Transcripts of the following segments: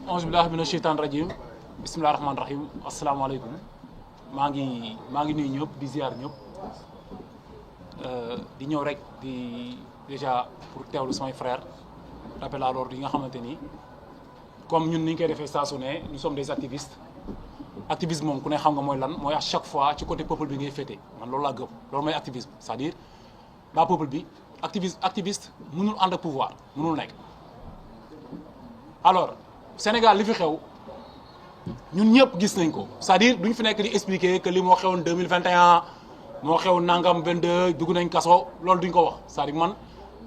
auzu billahi mina sheytaani rajim bismillahi rahmaani rahim asalaamaaleykum maa ngi nuyu ñëpp di ziar ñëpp di ñëw rek di déjà pour teewlu samay frères rappel à l'ordre yi nga xamante ni comme ñun ni ñu koy defee saa su ne nous sommes des activistes activisme moom ku ne xam nga mooy lan mooy à chaque fois ci côté peuple bi ngay féete man loolu laa gëm loolu mooy activisme c'est-à-dire ba peuple bi activiste mënul ànd ak pouvoir mënul nekk. alors Sénégal li fi xew ñun ñëpp gis nañ ko c'est-à-dire duñ fi nekk di expliquer que li moo xewoon 2021 moo xew nangam 22 dugg nañ kaso loolu duñ ko wax c'est-à-dire man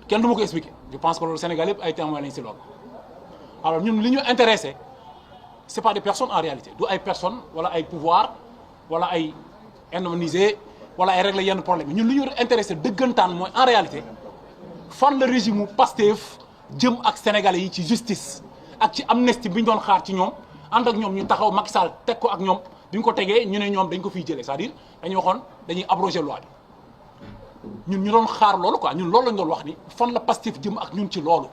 kenn du ma ko expliquer je pense que loolu Sénégal yëpp ay témoins lañ si loolu. alors ñun li ñu intéressé c'est pas des personnes en réalité du ay personnes wala ay pouvoir wala ay indemnisé wala ay régler yenn problème ñun li ñu intéressé dëggantaan mooy en réalité fan la régime mu Pastef jëm ak sénégalais yi ci justice ak ci amnistie bi ñu doon xaar ci ñoom ànd ak ñoom ñu taxaw Macky Sall teg ko ak ñoom bi ñu ko tegee ñu ne ñoom dañ ko fiy jëlee c'est-à-dire dañuy waxoon dañuy abroger loi bi ñun ñu doon xaar loolu quoi ñun loolu lañ doon wax ni fan la Pastef jëm ak ñun ci loolu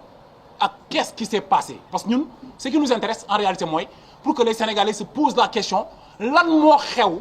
ak qu'est-ce qui s'est passé parce que ñun ce qui nous intéresse en réalité mooy pour que les Sénégalais se posent la question lan moo xew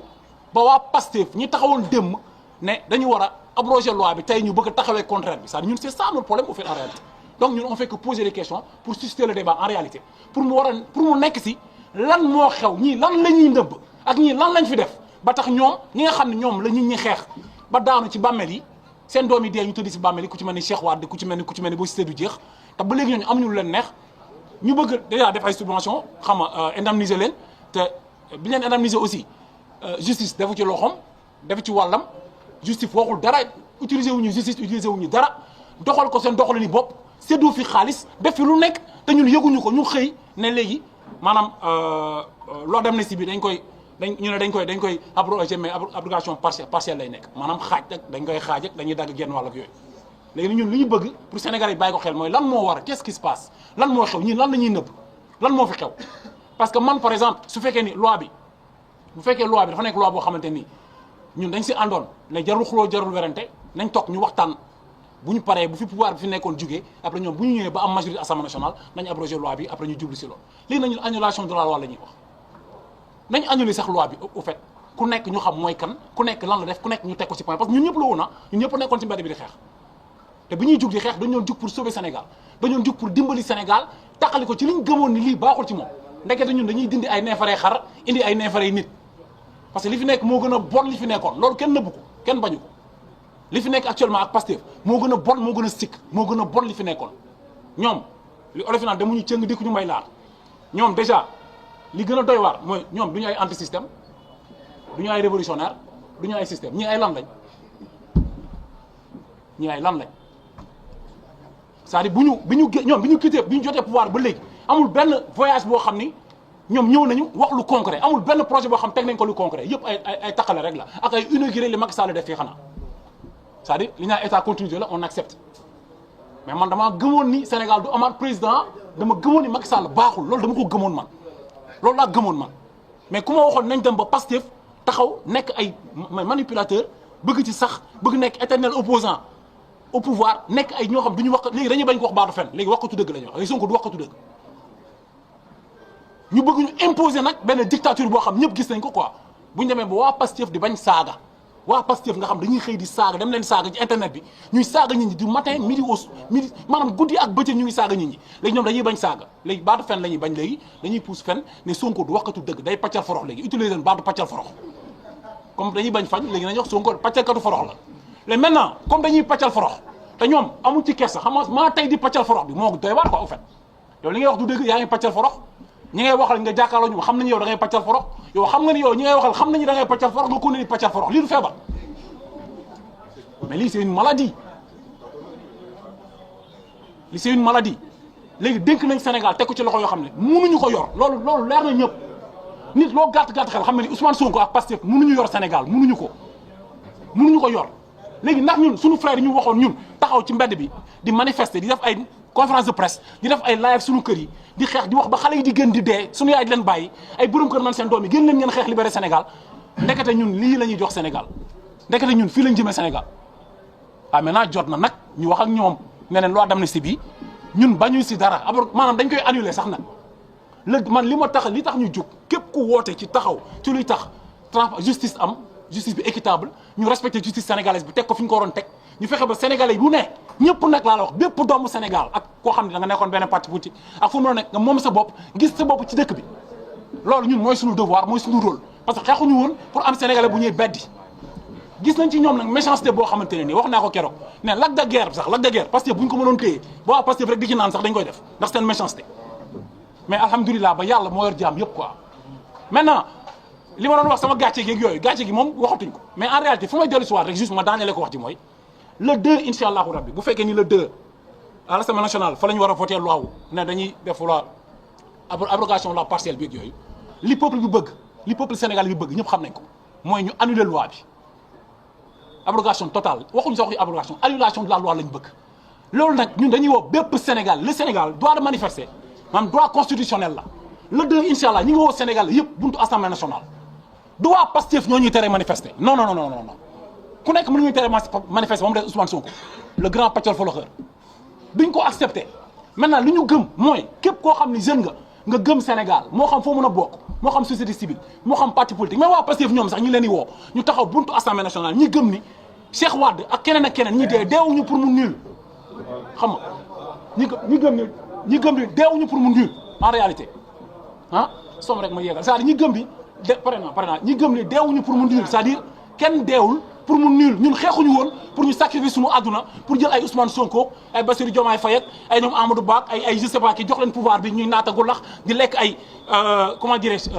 ba waa Pastef ñi taxawoon démb ne dañu war a abroger loi bi tey ñu bëgg a taxawee contraire bi c'est-à-dire ñun c'est ça notre problème au fait en réalité donc ñun on fait que poser des questions pour susciter le débat en réalité pour mu nekk si lan moo xew ñii lan la ñuy nëbb ak ñii lan lañ fi def ba tax ñoom ñi nga xam ne ñoom la nit ñi xeex ba daanu ci bàmmeel yi seen doom yi dee ñu tëddi si bàmmeel yi ku ci mel ni Cheikh Wade ku ci mel ni boo cité du jeex te ba léegi ñooñu amuñu lu leen neex ñu bëgg déjà def ay subvention xam nga indemniser leen te bi leen indemniser aussi justice defu ci loxoom defu ci wàllam justice waxul dara utiliser wuñu justice utiliser wuñu dara doxal ko seen doxalin ni bopp séddoo fi xaalis def fi lu nekk te ñun yëguñu ko ñu xëy ne léegi maanaam loi d'amnistie bi dañ koy abroger mais abrogation partielle lay nekk maanaam xaaj ak dañ koy xaaj ak dañuy dagg genn wàll ak yooyu. léegi ñun li ñu bëgg pour Sénégalais yi bàyyi ko xel mooy lan moo war qu'est-ce qui se passe lan moo xew ñii lan la ñuy nëbb lan moo fi xew parce que man par exemple su fekkee ni loi bi dafa nekk loi boo xamante ni ñun dañ si àndoon ne jarul xuloo jarul werante nañ toog ñu waxtaan bu ñu paree bu fi pouvoir bi fi nekkoon jugee après ñoom bu ñu ñëwee ba am majorité assemblée nationale nañ abroger loi bi après ñu jublu si loolu léegi nañu annulation de la loi la ñuy wax nañ annuler sax loi bi au fait ku nekk ñu xam mooy kan ku nekk lan la def ku nekk ñu teg ko ci point parce que ñun ñëpp la woon ñun ñëpp nekkoon ci mbedd bi di xeex te bu ñuy jug di xeex dañu doon jug pour sauver Sénégal dañu doon jug pour dimbali Sénégal taxali ko ci liñ gëmoon ni lii baaxul ci moom ndekete ñun dañuy dindi ay neefaree xar indi ay neefaree nit parce que li fi nekk moo gën a bon li fi nekkoon loolu kenn nëbbu ko kenn bañu ko li fi nekk actuellement ak Pastef moo gën a bon moo gën a sikk moo gën a bon li fi nekkoon ñoom li olof naan demuñu cëng dikku ñu may laar ñoom déjà li gën a doy waar mooy ñoom du ñu ay anti système du ñu ay révolutionnaire du ñu ay système ñii ay lan lañ c'est-à-dire bi ñu jotee pouvoir ba léegi amul benn voyage boo xam ni ñoom ñëw nañu wax lu concret amul benn projet boo xam teg nañ ko lu concret yëpp ay taqale rek la ak ay inauguré li Macky Sall def fii xanaa c'est-à-dire li ñu naan état continuité la on accepte mais man damaa gëmoon ni Sénégal du amaat président dama gëmoon ni Macky Sall baaxul loolu dama ko gëmoon man loolu laa gëmoon man mais ku ma waxoon nañ dem ba Pastef taxaw nekk ay manipulateur bëgg ci sax bëgg nekk éternel opposant au pouvoir nekk ay ñoo xam du ñu wax léegi dañuy bañ ko wax baatu fen léegi waxatu dëgg la ñuy wax léegi Sonko du waxatu dëgg ñu bëgg ñu imposer nag benn dictature boo xam ñëpp gis nañ ko quoi bu ñu demee ba waa Pastef di bañ saaga waa Pastef nga xam dañuy xëy di saaga dem leen saaga ci internet bi ñuy saaga nit ñi du matin midi maanaam guddi ak bëccëg ñu ngi saaga nit ñi léegi ñoom dañuy bañ saaga léegi baatu fen la ñuy bañ léegi dañuy pousse fen ne Sonko du waxatu dëgg day paccal forox léegi utiliser leen baatu paccal forox comme dañuy bañ fañ léegi nañu wax Sonko paccalkatu forox la léegi maintenant comme dañuy paccal forox te ñoom amuñ ci kersa xam nga maa tey di paccal forox bi moo doy waar quoi au fait yow li ngay wax du dëgg yaa ngi paccal forox ñi ngay waxal nga jàkkaarloo ñu xam nañu yow da ngay paccal forox yow xam nga ni yow ñi ngay waxal xam nañu da ngay paccal forox nga continuer di paccal forox lii du feebar mais lii c'est une maladie léegi dénk nañ Sénégal teg ko ci loxo yoo xam ne mënuñu ko yor loolu leer na ñëpp nit loo gàtt xel xam nga ni Ousmane Sonko ak Pastef mënuñu yor Sénégal mënuñu ko yor léegi ndax ñun suñu frère yi ñu waxoon ñun taxaw ci mbedd bi di manifester di def ay conférence de presse di def ay live suñu kër yi di xeex di wax ba xale yi di gën di dee suñu yaay di leen bàyyi ay borom kër man seen doom yi gën leen ngeen xeex libéré Sénégal ndekete ñun lii la ñuy jox Sénégal ndekete ñun fii lañ jëmee Sénégal maintenant jot na nag ñu wax ak ñoom ne leen loi d'amnistie bi ñun bañu si dara maanaam dañ koy annuler sax nag man li tax ñu jóg képp ku woote ci taxaw ci luy tax justice am justice bi équitable ñu respecté justice sénégalaise bi teg ko fi ñu ko waroon teg ñu fexe ba sénégalais yi bu ne ñëpp nag laa la wax bépp doomu Sénégal ak koo xam ne da nga nekkoon benn parti politique ak fu mu nekk nga moom sa bopp gis sa bopp ci dëkk bi loolu ñun mooy suñu devoir mooy suñu rôle parce que xeexuñu woon pour am sénégalais bu ñuy beddi gis nañ ci ñoom nag méchanceté boo xamante ne nii wax naa ko keroog ne Lac de Guiers parce que bu ñu ko mënoon téye boo waa Pastef rek di ci naan sax dañ koy def ndax seen méchanceté mais alhamdulilah ba yàlla moo yor jaam yëpp quoi maintenant li ma doon wax sama gàcce gi ak yooyu gàcce gi moom waxatuñ ko mais en réalité fu may dellu si waat rek juste ma daanelee ko wax ji mooy le 2 incha allahu rabbi bu fekkee ni le 2 à l'Assemblée nationale fa la ñu war a voter loi ne dañuy def la abrogation la partielle bi ak yooyu li peuple bi bëgg li peuple Sénégal bi bëgg ñëpp xam nañ ko mooy ñu annuler loi bi abrogation totale waxuñu sax waxi abrogation annulation de la loi lañ bëgg loolu nag ñun dañuy woo bépp Sénégal le Sénégal droit de manifester maanaam droit constitutionnel la le 2 incha allah ñi ngi woo Sénégal yëpp buntu Assemblée nationale du waa Pastef ñoo ñuy tere manifester non ku nekk mën ñuy tere manifester ba mu des Ousmane Sonko le grand pàccal foloxeur duñ ko accepter maintenant li ñu gëm mooy képp koo xam ni jeune nga gëm Sénégal moo xam foo mën a bokk moo xam société civile moo xam parti politique mais waa Pastef ñoom sax ñi leen di woo ñu taxaw buntu Assemblée nationale ñi gëm ni Cheikh Wade ak keneen ñi deewuñu pour mu nul xam nga ñi gëm ni deewuñu pour mu nul en réalité som rek ma yeggal c'est-à-dire ñi gëm ni pare naa ñi gëm ni deewuñu pour mu nul c'est-à-dire kenn deewul pour mu nul ñun xeexuñu woon pour ñu sacrifier suñu àdduna pour jël ay Ousmane Sonko ay Bassirou Diomaye Faye ak ay ñoom Amadou Ba ay je sais pas ki jox leen pouvoir bi ñuy naatagu lax di lekk ay comment dirais-je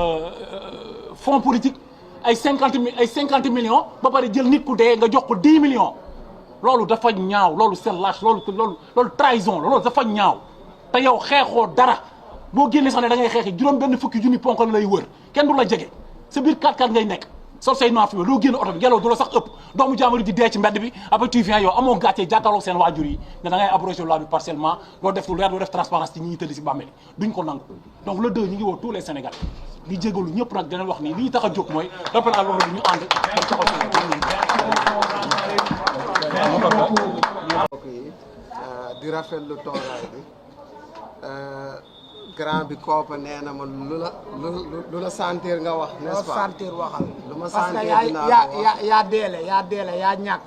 fonds politique ay 50 millions ba pare jël nit ku dee nga jox ko 10 millions loolu dafa ñaaw loolu c'est lâche loolu trahison la loolu dafa ñaaw te yow xeexoo dara boo génnee sax ne da ngay xeexi juróom benn fukki junni ponk la lay wër kenn du la jege sa biir 4x4 ngay nekk sol say noa fi doo génn oto bi ngelaw du la sax ëpp doomu jaamari di dee ci mbedd bi après tu viens yow amoo gàccee jàkkaarloog seen waajur yi ne da ngay abroger loi bi partiellement doo def lu leer doo def transparence ci ñi ñuy tëdd si bàmmeel duñ ko nangu donc le 2 ñu ngi woo tous les Sénégalais li jégalu ñëpp nag dinañ wax ni li ñu tax a jóg mooy rappel à l'ordre bi ñu ànd di rafetlu toogaay bi grand bi koopa nee na ma lu la sentir nga wax n'est-ce pas sentir waxal lu ma parce sentir que dinaa ko wax yaa deele yaa ñàkk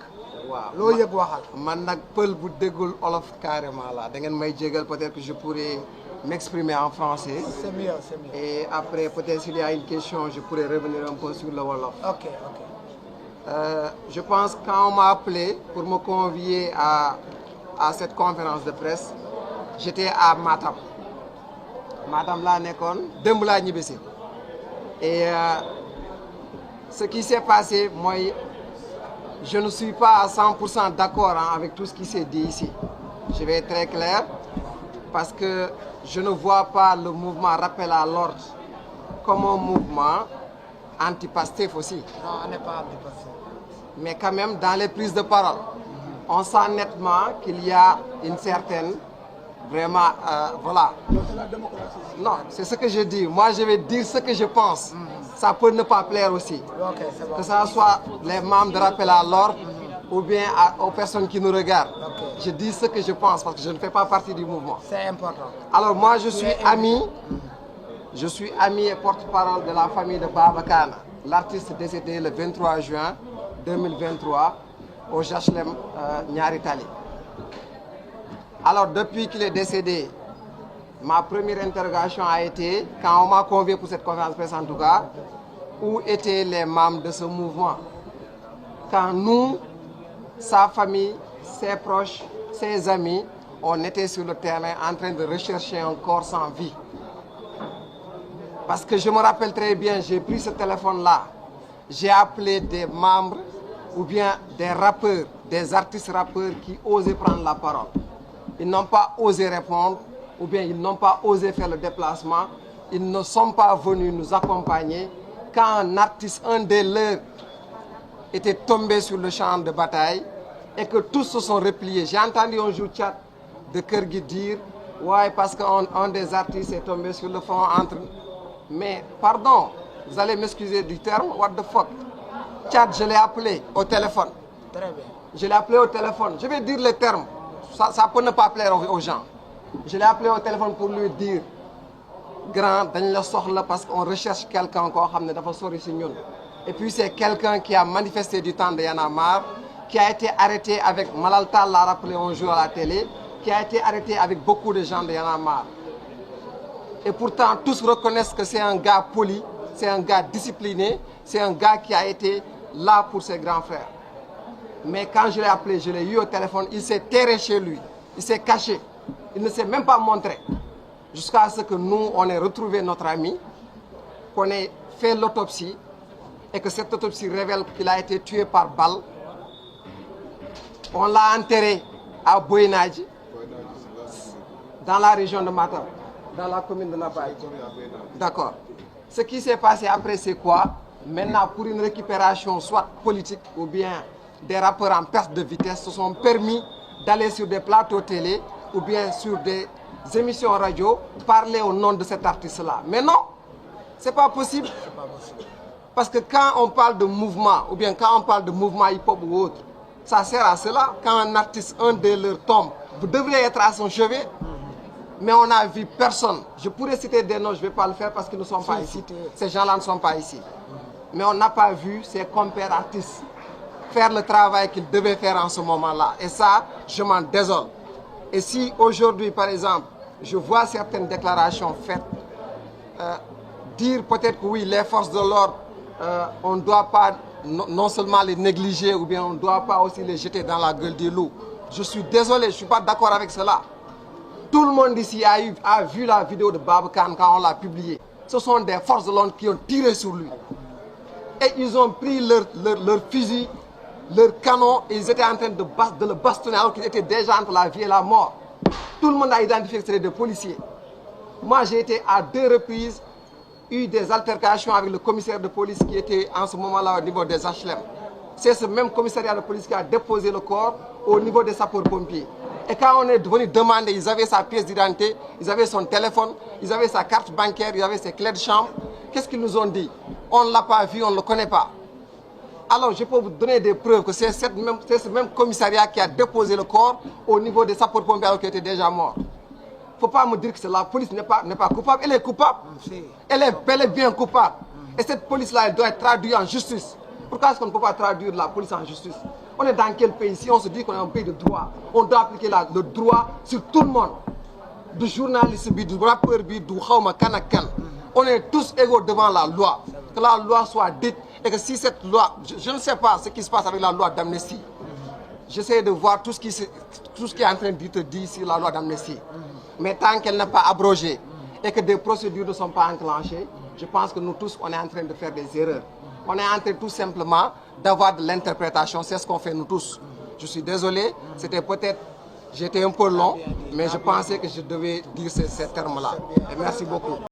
waaw loo yëg waxal man nag pël bu déggul olof carrément là da ngeen may jégal peut-être que je pourrais m'exprimer en français c'est mieux et après peut-être s'il y a une question je pourrais revenir un peu sur le wolof. ok Je pense quand on m'a appelé pour me convier à cette conférence de presse j'étais à Matam laa nekkoon démb laa ñibbisi et ce qui s'est passé mooy je ne suis pas à 100% d'accord avec tout ce qui s'est dit ici je vais être très clair parce que je ne vois pas le mouvement rappel à l'ordre comme un mouvement anti-Pastef aussi. non on n'est pas anti-Pastef. Mais quand même dans les prises de parole on sent nettement qu'il y a une certaine vraiment voilà. Non, c'est ce que je dis. Moi, je vais dire ce que je pense. Ça peut ne pas plaire aussi. Ok, c'est bon. Que ça soit les membres de rappel à l'ordre ou bien aux personnes qui nous regardent. Ok. Je dis ce que je pense parce que je ne fais pas partie du mouvement. C'est important. Alors moi, je suis ami et porte-parole de la famille de Baba Kana, l'artiste décédé le 23 juin 2023 au HLM Niary Tally. Alors depuis qu'il est décédé, ma première interrogation a été, quand on m'a convié pour cette conférence de presse en tout cas, où étaient les membres de ce mouvement? Quand nous, sa famille, ses proches, ses amis, on était sur le terrain en train de rechercher un corps sans vie. Parce que je me rappelle très bien, j'ai pris ce téléphone-là, j'ai appelé des membres ou bien des rappeurs, des artistes rappeurs qui osaient prendre la parole. Ils n'ont pas osé répondre ou bien ils n'ont pas osé faire le déplacement. Ils ne sont pas venus nous accompagner quand un artiste, un des leurs, était tombé sur le champ de bataille et que tous se sont repliés. J'ai entendu un jour chat de Kergui dire « Ouais, parce qu'un des artistes est tombé sur le front entre... » Mais pardon, vous allez m'excuser du terme, what the fuck? Chat, je l'ai appelé au téléphone. Très bien. Je l'ai appelé au téléphone. Je vais dire les termes. Ça peut ne pas plaire aux gens. Je l'ai appelé au téléphone pour lui dire grand dañ la soxla parce qu'on recherche quelqu'un koo xam ne dafa sori si ñun. Et puis c'est quelqu'un qui a manifesté du temps de Y'en a marre, qui a été arrêté avec Malal Tall l'a rappelé un jour à la télé, qui a été arrêté avec beaucoup de gens de Y'en a marre. Et pourtant, tous reconnaissent que c'est un gars poli, c'est un gars discipliné, c'est un gars qui a été là pour ses grands frères. Mais quand je l'ai appelé, je l'ai eu au téléphone, il s'est terré chez lui, il s'est caché, il ne s'est même pas montré. Jusqu'à ce que nous, on ait retrouvé notre ami, qu'on ait fait l'autopsie, et que cette autopsie révèle qu'il a été tué par balle. On l'a enterré à Boyenadji, dans la région de Matam, dans la commune de Nabaye. D'accord. Ce qui s'est passé après, c'est quoi? Maintenant, pour une récupération soit politique ou bien des rappeurs en perte de vitesse se sont permis d'aller sur des plateaux télé ou bien sur des émissions radio parler au nom de cet artiste-là. Mais non, c'est pas possible. Parce que quand on parle de mouvement, ou bien quand on parle de mouvement hip-hop ou autre, ça sert à cela. Quand un artiste, un de leurs tombe, vous devriez être à son chevet. Mais on n'a vu personne. Je pourrais citer des noms, je ne vais pas le faire parce qu'ils ne sont pas ici. Ces gens-là ne sont pas ici. Mais on n'a pas vu ses compères artistes faire le travail qu'ils devaient faire en ce moment-là. Et ça, je m'en désole. Et si aujourd'hui, par exemple, je vois certaines déclarations faites, dire peut-être que oui, les forces de l'ordre, on ne doit pas non seulement les négliger ou bien on ne doit pas aussi les jeter dans la gueule du loup. Je suis désolé, je ne suis pas d'accord avec cela. Tout le monde ici a vu la vidéo de Baba Khan quand on l'a publiée. Ce sont des forces de l'ordre qui ont tiré sur lui. Et ils ont pris leur fusil, leur canon, et ils étaient en train de le bastonner alors qu'ils étaient déjà entre la vie et la mort. Tout le monde a identifié que c'était des policiers. Moi, j'ai été à 2 reprises, eu des altercations avec le commissaire de police qui était en ce moment-là au niveau des HLM. C'est ce même commissariat de police qui a déposé le corps au niveau des sapeurs-pompiers. Et quand on est venu demander, ils avaient sa pièce d'identité, ils avaient son téléphone, ils avaient sa carte bancaire, ils avaient ses clés de chambre. Qu'est-ce qu'ils nous ont dit? On ne l'a pas vu, on ne le connaît pas. Alors je peux vous donner des preuves que c'est ce même commissariat qui a déposé le corps au niveau des sapeurs-pompiers alors qu'il était déjà mort. Il ne faut pas me dire que la police n'est pas coupable. Elle est coupable. Elle est bel et bien coupable. Et cette police-là, elle doit être traduite en justice. Pourquoi est-ce qu'on ne peut pas traduire la police en justice? On est dans quel pays? Si on se dit qu'on est un pays de droit, on doit appliquer le droit sur tout le monde. Du journaliste, du rappeur, du khawma kanakan. On est tous égaux devant la loi. Que la loi soit dite et que si cette loi... Je ne sais pas ce qui se passe avec la loi d'amnistie. J'essaie de voir tout ce qui est en train d'être dit sur la loi d'amnistie. Mais tant qu'elle n'est pas abrogée et que des procédures ne sont pas enclenchées, je pense que nous tous, on est en train de faire des erreurs. On est en train tout simplement d'avoir de l'interprétation. C'est ce qu'on fait nous tous. Je suis désolé, c'était peut-être... J'étais un peu long, mais je pensais que je devais dire ces termes-là. Et merci beaucoup.